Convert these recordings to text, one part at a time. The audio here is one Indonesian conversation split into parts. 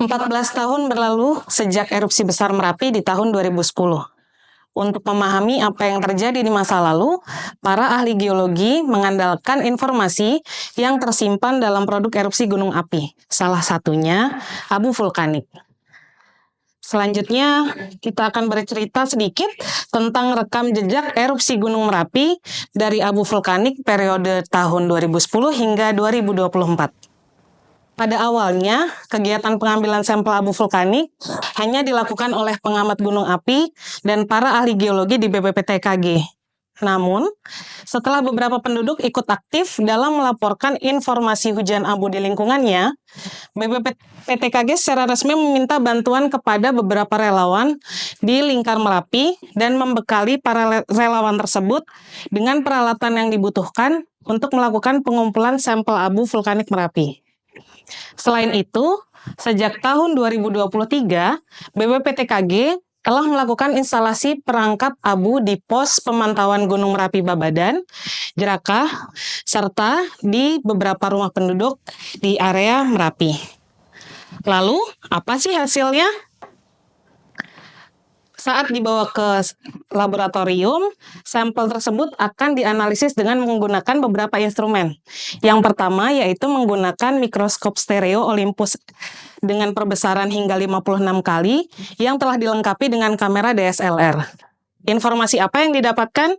14 tahun berlalu sejak erupsi besar Merapi di tahun 2010. Untuk memahami apa yang terjadi di masa lalu, para ahli geologi mengandalkan informasi yang tersimpan dalam produk erupsi gunung api. Salah satunya abu vulkanik. Selanjutnya, kita akan bercerita sedikit tentang rekam jejak erupsi Gunung Merapi dari abu vulkanik periode tahun 2010 hingga 2024. Pada awalnya, kegiatan pengambilan sampel abu vulkanik hanya dilakukan oleh pengamat gunung api dan para ahli geologi di BPPTKG. Namun, setelah beberapa penduduk ikut aktif dalam melaporkan informasi hujan abu di lingkungannya, BPPTKG secara resmi meminta bantuan kepada beberapa relawan di lingkar Merapi dan membekali para relawan tersebut dengan peralatan yang dibutuhkan untuk melakukan pengumpulan sampel abu vulkanik Merapi. Selain itu, sejak tahun 2023, BPPTKG telah melakukan instalasi perangkap abu di pos pemantauan Gunung Merapi Babadan, Jerakah, serta di beberapa rumah penduduk di area Merapi. Lalu, apa sih hasilnya? Saat dibawa ke laboratorium, sampel tersebut akan dianalisis dengan menggunakan beberapa instrumen. Yang pertama yaitu menggunakan mikroskop stereo Olympus dengan perbesaran hingga 56 kali yang telah dilengkapi dengan kamera DSLR. Informasi apa yang didapatkan?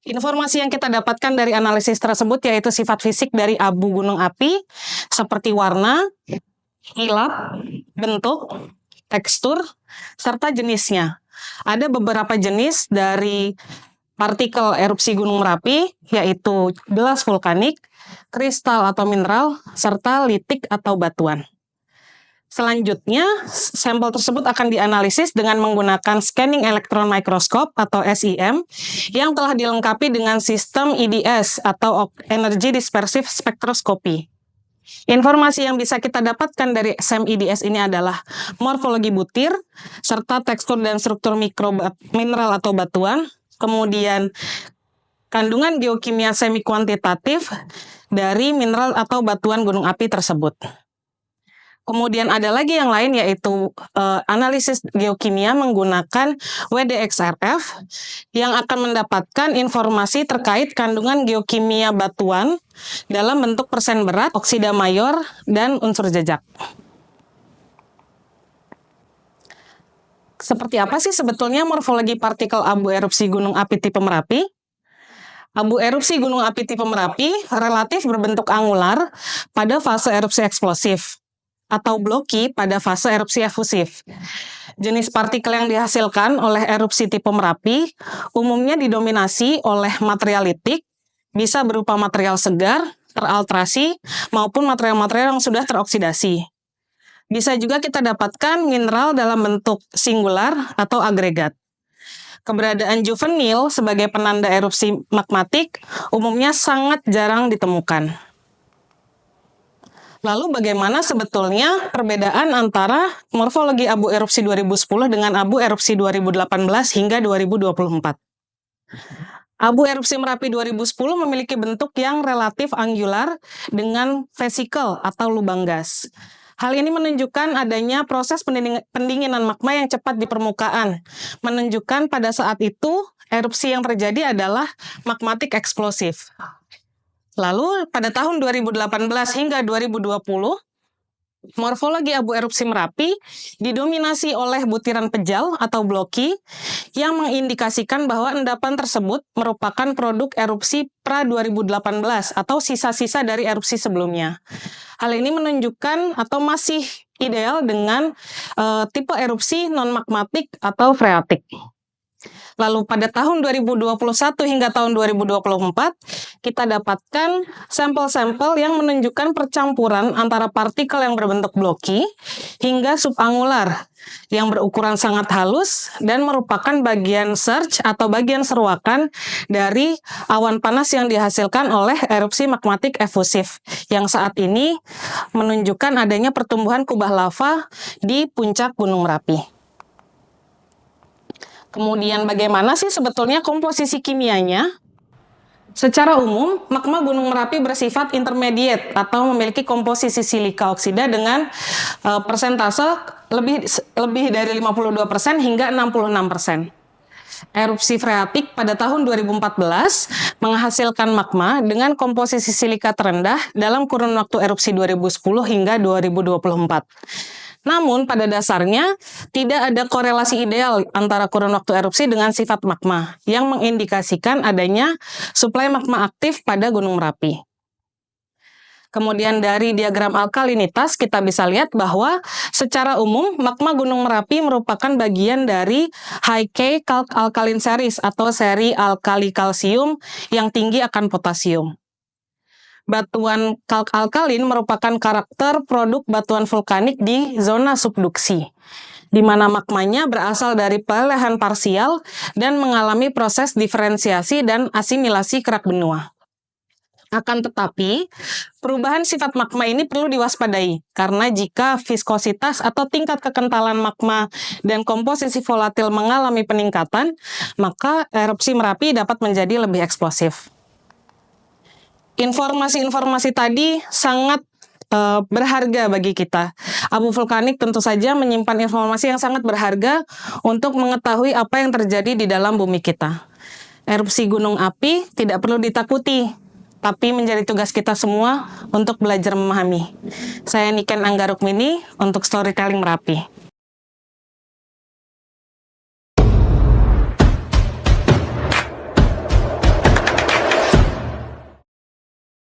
Informasi yang kita dapatkan dari analisis tersebut yaitu sifat fisik dari abu gunung api seperti warna, hilap, bentuk, tekstur, serta jenisnya. Ada beberapa jenis dari partikel erupsi Gunung Merapi, yaitu gelas vulkanik, kristal atau mineral, serta litik atau batuan. Selanjutnya, sampel tersebut akan dianalisis dengan menggunakan scanning electron microscope atau SEM yang telah dilengkapi dengan sistem EDS atau Energy Dispersive Spectroscopy. Informasi yang bisa kita dapatkan dari SEM-EDS ini adalah morfologi butir, serta tekstur dan struktur mineral atau batuan, kemudian kandungan geokimia semi kuantitatif dari mineral atau batuan gunung api tersebut. Kemudian ada lagi yang lain yaitu analisis geokimia menggunakan WDXRF yang akan mendapatkan informasi terkait kandungan geokimia batuan dalam bentuk persen berat, oksida mayor, dan unsur jejak. Seperti apa sih sebetulnya morfologi partikel abu erupsi gunung api tipe Merapi? Abu erupsi gunung api tipe Merapi relatif berbentuk angular pada fase erupsi eksplosif atau bloki pada fase erupsi efusif. Jenis partikel yang dihasilkan oleh erupsi tipe Merapi umumnya didominasi oleh material litik, bisa berupa material segar, teralterasi, maupun material-material yang sudah teroksidasi. Bisa juga kita dapatkan mineral dalam bentuk singular atau agregat. Keberadaan juvenil sebagai penanda erupsi magmatik umumnya sangat jarang ditemukan. Lalu bagaimana sebetulnya perbedaan antara morfologi abu erupsi 2010 dengan abu erupsi 2018 hingga 2024? Abu erupsi Merapi 2010 memiliki bentuk yang relatif angular dengan vesikel atau lubang gas. Hal ini menunjukkan adanya proses pendinginan magma yang cepat di permukaan, menunjukkan pada saat itu erupsi yang terjadi adalah magmatik eksplosif. Lalu pada tahun 2018 hingga 2020, morfologi abu erupsi Merapi didominasi oleh butiran pejal atau bloki yang mengindikasikan bahwa endapan tersebut merupakan produk erupsi pra-2018 atau sisa-sisa dari erupsi sebelumnya. Hal ini menunjukkan atau masih ideal dengan tipe erupsi non-magmatik atau freatik. Lalu pada tahun 2021 hingga tahun 2024, kita dapatkan sampel-sampel yang menunjukkan percampuran antara partikel yang berbentuk bloki hingga subangular yang berukuran sangat halus dan merupakan bagian surge atau bagian seruakan dari awan panas yang dihasilkan oleh erupsi magmatik efusif yang saat ini menunjukkan adanya pertumbuhan kubah lava di puncak Gunung Merapi. Kemudian bagaimana sih sebetulnya komposisi kimianya? Secara umum, magma Gunung Merapi bersifat intermediate atau memiliki komposisi silika oksida dengan persentase lebih dari 52% hingga 66%. Erupsi freatik pada tahun 2014 menghasilkan magma dengan komposisi silika terendah dalam kurun waktu erupsi 2010 hingga 2024. Namun pada dasarnya tidak ada korelasi ideal antara kurun waktu erupsi dengan sifat magma yang mengindikasikan adanya suplai magma aktif pada Gunung Merapi. Kemudian dari diagram alkalinitas kita bisa lihat bahwa secara umum magma Gunung Merapi merupakan bagian dari high K calc alkaline series atau seri alkali kalsium yang tinggi akan potasium. Batuan kalk alkalin merupakan karakter produk batuan vulkanik di zona subduksi, di mana magmanya berasal dari pelelehan parsial dan mengalami proses diferensiasi dan asimilasi kerak benua. Akan tetapi, perubahan sifat magma ini perlu diwaspadai, karena jika viskositas atau tingkat kekentalan magma dan komposisi volatil mengalami peningkatan, maka erupsi Merapi dapat menjadi lebih eksplosif. Informasi-informasi tadi sangat berharga bagi kita. Abu vulkanik tentu saja menyimpan informasi yang sangat berharga untuk mengetahui apa yang terjadi di dalam bumi kita. Erupsi gunung api tidak perlu ditakuti, tapi menjadi tugas kita semua untuk belajar memahami. Saya Niken Angga Rukmini untuk Storytelling Merapi.